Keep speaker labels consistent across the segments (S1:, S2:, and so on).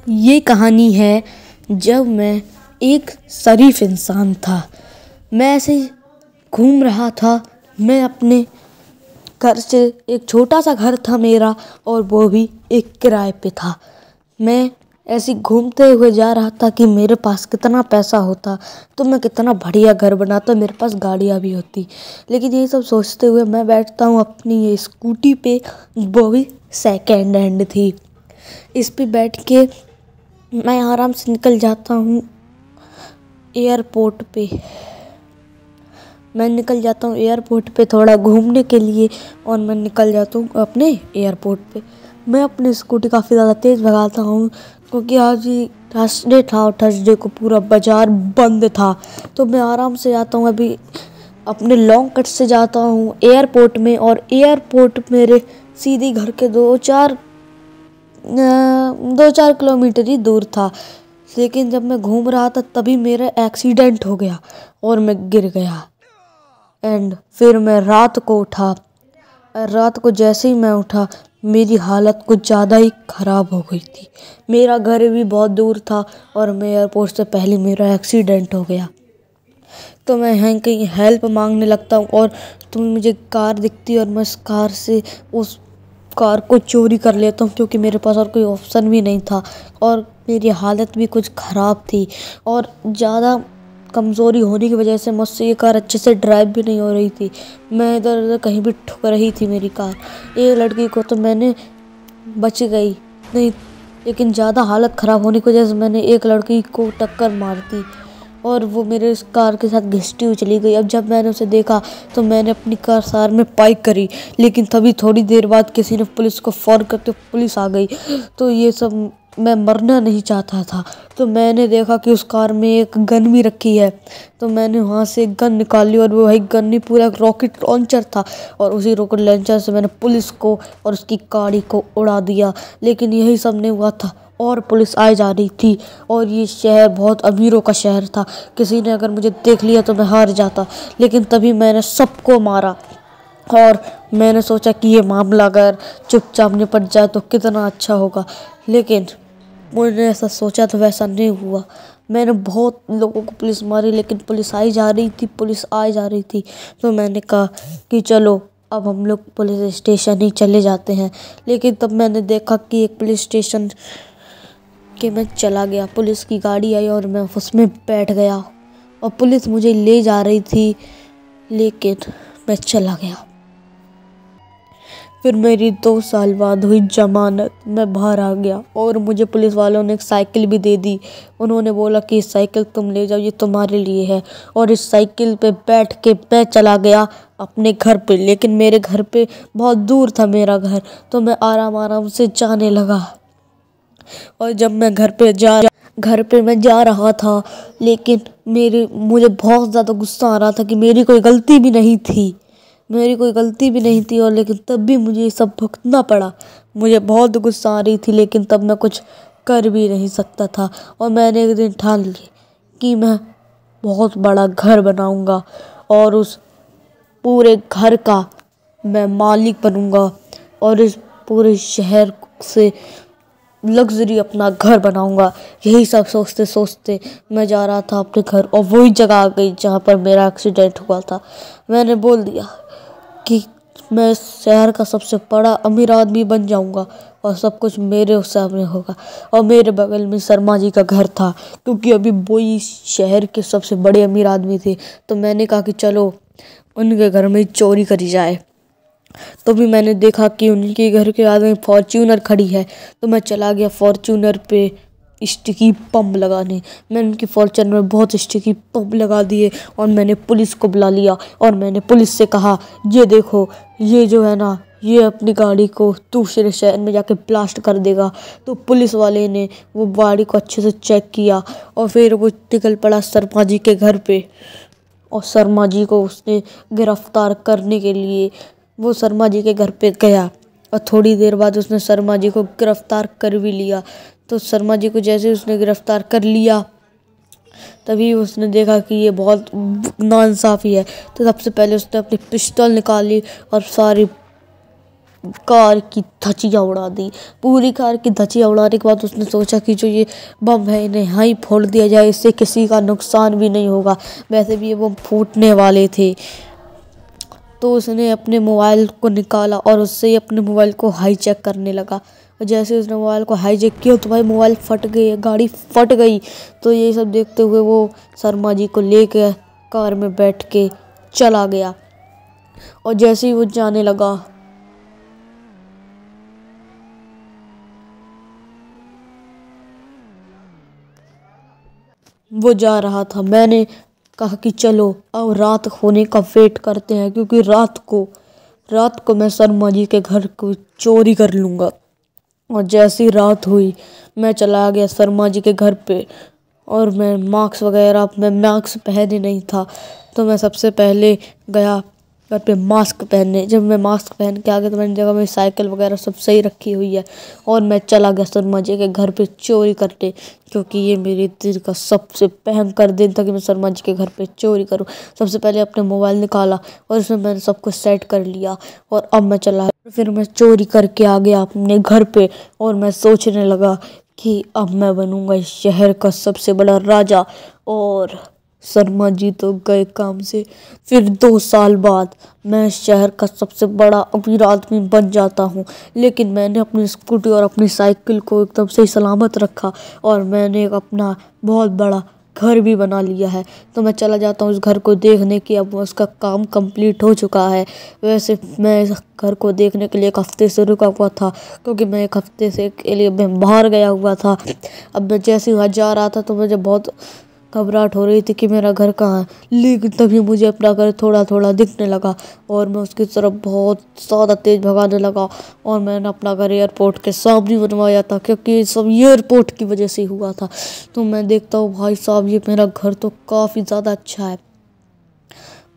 S1: ये कहानी है जब मैं एक शरीफ इंसान था। मैं ऐसे ही घूम रहा था। मैं अपने घर से एक छोटा सा घर था मेरा, और वो भी एक किराए पे था। मैं ऐसे घूमते हुए जा रहा था कि मेरे पास कितना पैसा होता तो मैं कितना बढ़िया घर बनाता, मेरे पास गाड़ियाँ भी होती। लेकिन ये सब सोचते हुए मैं बैठता हूँ अपनी ये स्कूटी पे, वो भी सेकेंड हैंड थी। इस पे बैठ के मैं आराम से निकल जाता हूँ एयरपोर्ट पे। मैं निकल जाता हूँ एयरपोर्ट पे थोड़ा घूमने के लिए, और मैं निकल जाता हूँ अपने एयरपोर्ट पे। मैं अपनी स्कूटी काफ़ी ज़्यादा तेज़ भगाता हूँ क्योंकि आज ही थर्सडे था और थर्सडे को पूरा बाज़ार बंद था। तो मैं आराम से जाता हूँ, अभी अपने लॉन्ग कट से जाता हूँ एयरपोर्ट में, और एयरपोर्ट मेरे सीधी घर के दो चार किलोमीटर ही दूर था। लेकिन जब मैं घूम रहा था तभी मेरा एक्सीडेंट हो गया और मैं गिर गया। एंड फिर मैं रात को उठा। रात को जैसे ही मैं उठा मेरी हालत कुछ ज़्यादा ही ख़राब हो गई थी। मेरा घर भी बहुत दूर था और मैं एयरपोर्ट से पहले मेरा एक्सीडेंट हो गया। तो मैं यहाँ कहीं हेल्प मांगने लगता हूँ, और तुम्हें मुझे कार दिखती है और मैं उस कार को चोरी कर लेता हूँ क्योंकि मेरे पास और कोई ऑप्शन भी नहीं था, और मेरी हालत भी कुछ ख़राब थी, और ज़्यादा कमज़ोरी होने की वजह से मुझसे ये कार अच्छे से ड्राइव भी नहीं हो रही थी। मैं इधर उधर कहीं भी ठुक रही थी मेरी कार। एक लड़की को तो मैंने बच गई नहीं, लेकिन ज़्यादा हालत ख़राब होने की वजह से मैंने एक लड़की को टक्कर मार दी और वो मेरे उस कार के साथ घिसटी हुई चली गई। अब जब मैंने उसे देखा तो मैंने अपनी कार सार में पार्क करी, लेकिन तभी थोड़ी देर बाद किसी ने पुलिस को फ़ोन करके पुलिस आ गई। तो ये सब मैं मरना नहीं चाहता था, तो मैंने देखा कि उस कार में एक गन भी रखी है, तो मैंने वहाँ से एक गन निकाली, और वो वही गन नहीं पूरा रॉकेट लॉन्चर था, और उसी रॉकेट लॉन्चर से मैंने पुलिस को और उसकी गाड़ी को उड़ा दिया। लेकिन यही सब नहीं हुआ था, और पुलिस आए जा रही थी, और ये शहर बहुत अमीरों का शहर था। किसी ने अगर मुझे देख लिया तो मैं हार जाता। लेकिन तभी मैंने सबको मारा, और मैंने सोचा कि ये मामला अगर चुपचाप निपट जाए तो कितना अच्छा होगा। लेकिन मैंने ऐसा सोचा तो वैसा नहीं हुआ। मैंने बहुत लोगों को पुलिस मारी, लेकिन पुलिस आई जा रही थी। तो मैंने कहा कि चलो अब हम लोग पुलिस स्टेशन ही चले जाते हैं। लेकिन तब मैंने देखा कि एक पुलिस स्टेशन कि मैं चला गया। पुलिस की गाड़ी आई और मैं उसमें बैठ गया, और पुलिस मुझे ले जा रही थी, लेकिन मैं चला गया। फिर मेरी 2 साल बाद हुई जमानत। मैं बाहर आ गया और मुझे पुलिस वालों ने एक साइकिल भी दे दी। उन्होंने बोला कि इस साइकिल तुम ले जाओ, ये तुम्हारे लिए है। और इस साइकिल पे बैठ के मैं चला गया अपने घर पे। लेकिन मेरे घर पे बहुत दूर था मेरा घर, तो मैं आराम आराम से जाने लगा। और जब मैं घर पे मैं जा रहा था, लेकिन मुझे बहुत ज़्यादा गुस्सा आ रहा था कि मेरी कोई गलती भी नहीं थी, और लेकिन तब भी मुझे ये सब भुगतना पड़ा। मुझे बहुत गुस्सा आ रही थी, लेकिन तब मैं कुछ कर भी नहीं सकता था। और मैंने एक दिन ठान लिया कि मैं बहुत बड़ा घर बनाऊंगा, और उस पूरे घर का मैं मालिक बनूंगा, और इस पूरे शहर से लग्जरी अपना घर बनाऊंगा। यही सब सोचते सोचते मैं जा रहा था अपने घर, और वही जगह आ गई जहाँ पर मेरा एक्सीडेंट हुआ था। मैंने बोल दिया कि मैं शहर का सबसे बड़ा अमीर आदमी बन जाऊंगा, और सब कुछ मेरे सामने होगा। और मेरे बगल में शर्मा जी का घर था, क्योंकि अभी वही शहर के सबसे बड़े अमीर आदमी थे। तो मैंने कहा कि चलो उनके घर में चोरी करी जाए। तो भी मैंने देखा कि उनके घर के आगे फॉर्च्यूनर खड़ी है, तो मैं चला गया फॉर्च्यूनर पे स्टिकी पम्प लगाने। मैंने उनकी फॉर्च्यूनर में बहुत स्टिकी पम्प लगा दिए, और मैंने पुलिस को बुला लिया, और मैंने पुलिस से कहा, ये देखो, ये जो है ना, ये अपनी गाड़ी को दूसरे शहर में जाके ब्लास्ट कर देगा। तो पुलिस वाले ने वो गाड़ी को अच्छे से चेक किया, और फिर वो निकल पड़ा शर्मा जी के घर पे, और शर्मा जी को उसने गिरफ्तार करने के लिए वो शर्मा जी के घर पे गया। और थोड़ी देर बाद उसने शर्मा जी को गिरफ्तार कर भी लिया। तो शर्मा जी को जैसे उसने गिरफ्तार कर लिया, तभी उसने देखा कि ये बहुत नाइंसाफ़ी है। तो सबसे पहले उसने अपनी पिस्तौल निकाली और सारी कार की धज्जियां उड़ा दी। पूरी कार की धज्जियां उड़ाने के बाद उसने सोचा कि जो ये बम है इन्हें यहाँ ही फोड़ दिया जाए, इससे किसी का नुकसान भी नहीं होगा। वैसे भी ये बम फूटने वाले थे। तो उसने अपने मोबाइल को निकाला और उससे ही अपने मोबाइल को हाईजैक करने लगा। और जैसे उसने मोबाइल को हाईजैक किया तो भाई मोबाइल फट गई, गाड़ी फट गई। तो ये सब देखते हुए वो शर्मा जी को लेकर कार में बैठ के चला गया। और जैसे ही वो जाने लगा, वो जा रहा था, मैंने कहा कि चलो अब रात होने का वेट करते हैं, क्योंकि रात को मैं शर्मा जी के घर को चोरी कर लूँगा। और जैसी रात हुई मैं चला गया शर्मा जी के घर पे। और मैं मास्क पहने नहीं था, तो मैं सबसे पहले गया घर पे मास्क पहनने। जब मैं मास्क पहन के आ गया तो मैंने देखा मेरी साइकिल वगैरह सब सही रखी हुई है। और मैं चला गया शर्मा जी के घर पे चोरी करने, क्योंकि ये मेरे दिन का सबसे भयंकर दिन था कि मैं शर्मा जी के घर पे चोरी करूं। सबसे पहले अपने मोबाइल निकाला और उसमें मैंने सब कुछ सेट कर लिया। और अब मैं चला, फिर मैं चोरी करके आ गया अपने घर पे। और मैं सोचने लगा कि अब मैं बनूंगा इस शहर का सबसे बड़ा राजा। और शर्मा जी तो गए काम से। फिर 2 साल बाद मैं शहर का सबसे बड़ा अमीर आदमी बन जाता हूँ। लेकिन मैंने अपनी स्कूटी और अपनी साइकिल को एकदम सही सलामत रखा। और मैंने एक अपना बहुत बड़ा घर भी बना लिया है। तो मैं चला जाता हूँ उस घर को देखने की। अब उसका काम कंप्लीट हो चुका है। वैसे मैं इस घर को देखने के लिए 1 हफ्ते से रुका हुआ था, क्योंकि मैं 1 हफ्ते से के लिए मैं बाहर गया हुआ था। अब मैं जैसे वहाँ जा रहा था तो मुझे बहुत घबराहट हो रही थी कि मेरा घर कहाँ है। लेकिन तभी मुझे अपना घर थोड़ा थोड़ा दिखने लगा और मैं उसकी तरफ बहुत ज़्यादा तेज़ भगाने लगा। और मैंने अपना घर एयरपोर्ट के सामने बनवाया था, क्योंकि ये सब एयरपोर्ट की वजह से हुआ था। तो मैं देखता हूँ भाई साहब ये मेरा घर तो काफ़ी ज़्यादा अच्छा है।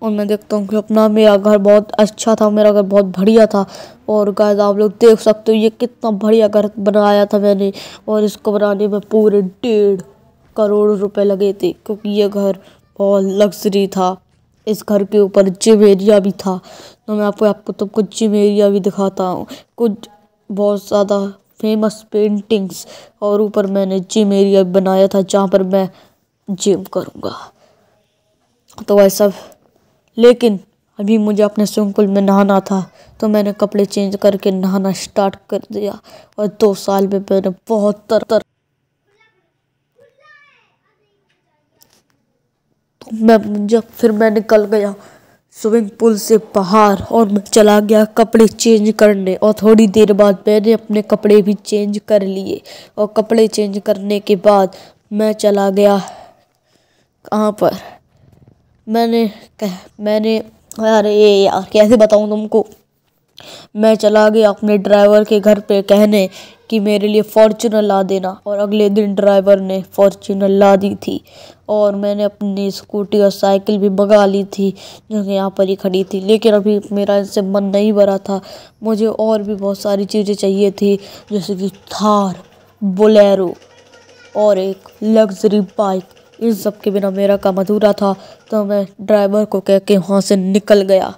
S1: और मैं देखता हूँ कि मेरा घर बहुत अच्छा था, मेरा घर बहुत बढ़िया था। और गाइस आप लोग देख सकते हो ये कितना बढ़िया घर बनाया था मैंने। और इसको बनाने में पूरे 1.5 करोड़ रुपए लगे थे, क्योंकि ये घर बहुत लग्जरी था। इस घर के ऊपर जिम एरिया भी था। तो मैं आपको तो कुछ जिम एरिया भी दिखाता हूँ, कुछ बहुत ज़्यादा फेमस पेंटिंग्स। और ऊपर मैंने जिम एरिया बनाया था जहाँ पर मैं जिम करूँगा। तो वैसा, लेकिन अभी मुझे अपने स्विमिंग पूल में नहाना था, तो मैंने कपड़े चेंज करके नहाना स्टार्ट कर दिया। और 2 साल में मैंने बहुत फिर मैं निकल गया स्विमिंग पूल से बाहर और मैं चला गया कपड़े चेंज करने। और थोड़ी देर बाद मैंने अपने कपड़े भी चेंज कर लिए। और कपड़े चेंज करने के बाद मैं चला गया कहाँ पर, मैंने अरे यार कैसे बताऊँ तुमको। मैं चला गया अपने ड्राइवर के घर पे कहने कि मेरे लिए फॉर्च्यूनर ला देना। और अगले दिन ड्राइवर ने फॉर्च्यूनर ला दी थी। और मैंने अपनी स्कूटी और साइकिल भी मंगा ली थी, जो कि यहाँ पर ही खड़ी थी। लेकिन अभी मेरा इनसे मन नहीं भरा था, मुझे और भी बहुत सारी चीज़ें चाहिए थी, जैसे कि थार, बोलेरो और एक लग्जरी बाइक। इन सब के बिना मेरा काम अधूरा था। तो मैं ड्राइवर को कह के वहाँ से निकल गया।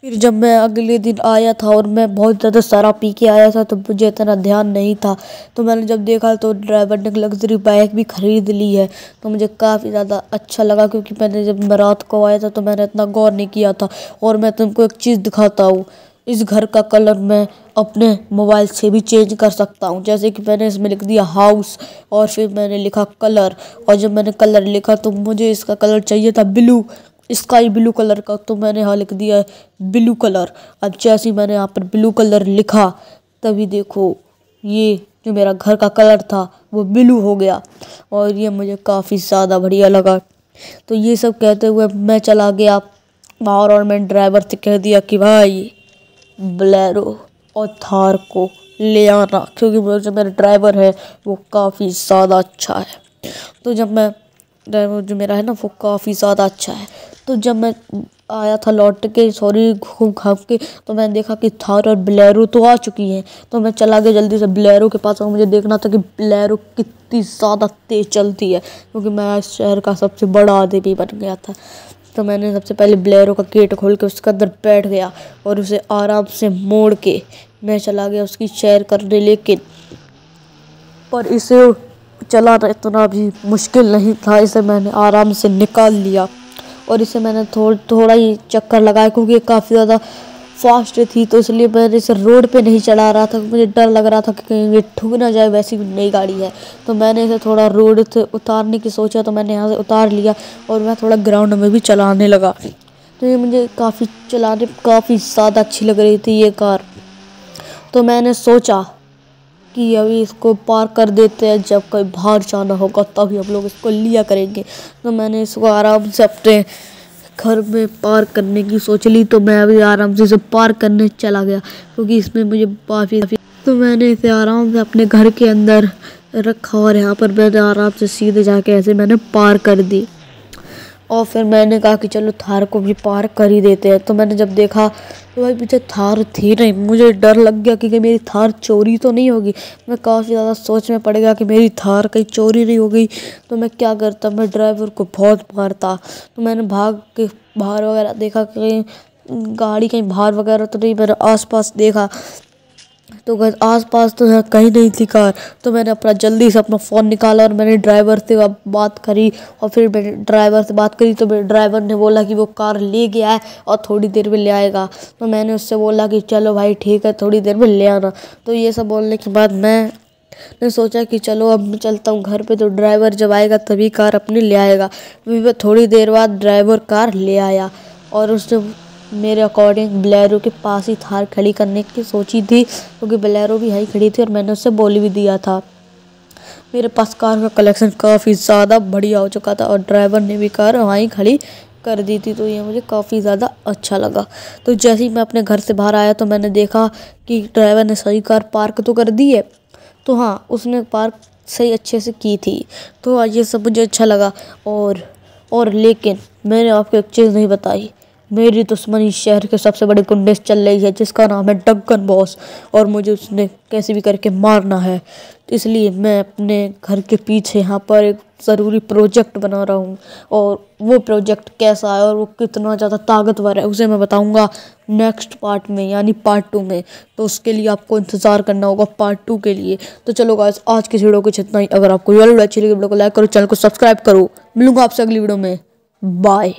S1: फिर जब मैं अगले दिन आया था और मैं बहुत ज़्यादा शराब पी के आया था, तो मुझे इतना ध्यान नहीं था। तो मैंने जब देखा तो ड्राइवर ने लग्जरी बाइक भी ख़रीद ली है। तो मुझे काफ़ी ज़्यादा अच्छा लगा, क्योंकि जब मैं रात को आया था तो मैंने इतना गौर नहीं किया था। और मैं तुमको एक चीज़ दिखाता हूँ, इस घर का कलर मैं अपने मोबाइल से भी चेंज कर सकता हूँ। जैसे कि मैंने इसमें लिख दिया हाउस और फिर मैंने लिखा कलर। और जब मैंने कलर लिखा तो मुझे इसका कलर चाहिए था ब्लू, स्काई ब्लू कलर का। तो मैंने यहाँ लिख दिया ब्लू कलर। अब जैसे ही मैंने यहाँ पर ब्लू कलर लिखा, तभी देखो ये जो मेरा घर का कलर था वो ब्लू हो गया। और ये मुझे काफ़ी ज़्यादा बढ़िया लगा। तो ये सब कहते हुए मैं चला गया बाहर और मैंने ड्राइवर से कह दिया कि भाई बोलेरो और थार को ले आना, क्योंकि जो मेरा ड्राइवर है वो काफ़ी ज़्यादा अच्छा है। तो जब मैं ड्राइवर जो मेरा है ना वो काफ़ी ज़्यादा अच्छा है। तो जब मैं आया था लौट के घूम घाम के, तो मैंने देखा कि थार और बोलेरो तो आ चुकी हैं। तो मैं चला गया जल्दी से बोलेरो के पास और मुझे देखना था कि बोलेरो कितनी ज़्यादा तेज़ चलती है, क्योंकि मैं इस शहर का सबसे बड़ा आदमी बन गया था। तो मैंने सबसे पहले बोलेरो का गेट खोल के उसके अंदर बैठ गया और उसे आराम से मोड़ के मैं चला गया उसकी सैर करने। लेकिन पर इसे चलाना इतना भी मुश्किल नहीं था, इसे मैंने आराम से निकाल लिया और इसे मैंने थोड़ा ही चक्कर लगाया क्योंकि ये काफ़ी ज़्यादा फास्ट थी, तो इसलिए मैंने इसे रोड पे नहीं चला रहा था। मुझे डर लग रहा था कि कहीं ये ठुक ना जाए, वैसी नई गाड़ी है। तो मैंने इसे थोड़ा रोड से उतारने की सोचा, तो मैंने यहाँ से उतार लिया और मैं थोड़ा ग्राउंड में भी चलाने लगा। तो ये मुझे चलाने काफ़ी ज़्यादा अच्छी लग रही थी ये कार। तो मैंने सोचा कि अभी इसको पार कर देते हैं, जब कहीं बाहर जाना होगा तभी हम लोग इसको लिया करेंगे। तो मैंने इसको आराम से अपने घर में पार करने की सोच ली। तो मैं अभी आराम से इसे पार करने चला गया क्योंकि इसमें मुझे काफ़ी तो मैंने इसे आराम से अपने घर के अंदर रखा और यहाँ पर मैंने आराम से सीधे जाके ऐसे मैंने पार कर दी। और फिर मैंने कहा कि चलो थार को भी पार कर ही देते हैं। तो मैंने जब देखा तो भाई पीछे थार थी नहीं। मुझे डर लग गया कि मेरी थार चोरी तो नहीं होगी। मैं काफ़ी ज़्यादा सोच में पड़ गया कि मेरी थार कहीं चोरी नहीं हो गई। तो मैं क्या करता, मैं ड्राइवर को बहुत मारता। तो मैंने भाग के बाहर वगैरह देखा कहीं गाड़ी कहीं बाहर वगैरह तो नहीं। मैंने आसपास देखा तो आसपास तो कहीं नहीं थी कार। तो मैंने अपना जल्दी से अपना फ़ोन निकाला और मैंने ड्राइवर से बात करी। और फिर मैंने ड्राइवर से बात करी तो मेरे ड्राइवर ने बोला कि वो कार ले गया है और थोड़ी देर में ले आएगा। तो मैंने उससे बोला कि चलो भाई ठीक है, थोड़ी देर में ले आना। तो ये सब बोलने के बाद मैंने सोचा कि चलो अब मैं चलता हूँ घर पे, तो ड्राइवर जब आएगा तभी कार अपनी ले आएगा। वह थोड़ी देर बाद ड्राइवर कार ले आया और उसने मेरे अकॉर्डिंग बोलेरो के पास ही थार खड़ी करने की सोची थी क्योंकि बोलेरो भी यहीं खड़ी थी और मैंने उससे बोल भी दिया था। मेरे पास कार का कलेक्शन काफ़ी ज़्यादा बढ़िया हो चुका था और ड्राइवर ने भी कार वहीं खड़ी कर दी थी। तो ये मुझे काफ़ी ज़्यादा अच्छा लगा। तो जैसे ही मैं अपने घर से बाहर आया तो मैंने देखा कि ड्राइवर ने सही कार पार्क तो कर दी है। तो हाँ, उसने पार्क सही अच्छे से की थी। तो ये सब मुझे अच्छा लगा। और लेकिन मैंने आपको एक चीज़ नहीं बताई, मेरी दुश्मनी शहर के सबसे बड़े गुंडे से चल रही है जिसका नाम है डग्गन बॉस, और मुझे उसने कैसे भी करके मारना है। तो इसलिए मैं अपने घर के पीछे यहाँ पर एक ज़रूरी प्रोजेक्ट बना रहा हूँ और वो प्रोजेक्ट कैसा है और वो कितना ज़्यादा ताकतवर है उसे मैं बताऊँगा नेक्स्ट पार्ट में, यानी पार्ट 2 में। तो उसके लिए आपको इंतज़ार करना होगा पार्ट 2 के लिए। तो चलो गाइस, आज की वीडियो कुछ इतना ही। अगर आपको ये वीडियो अच्छी लगी वीडियो को लाइक करो, चैनल को सब्सक्राइब करो। मिलूंगा आपसे अगली वीडियो में। बाय।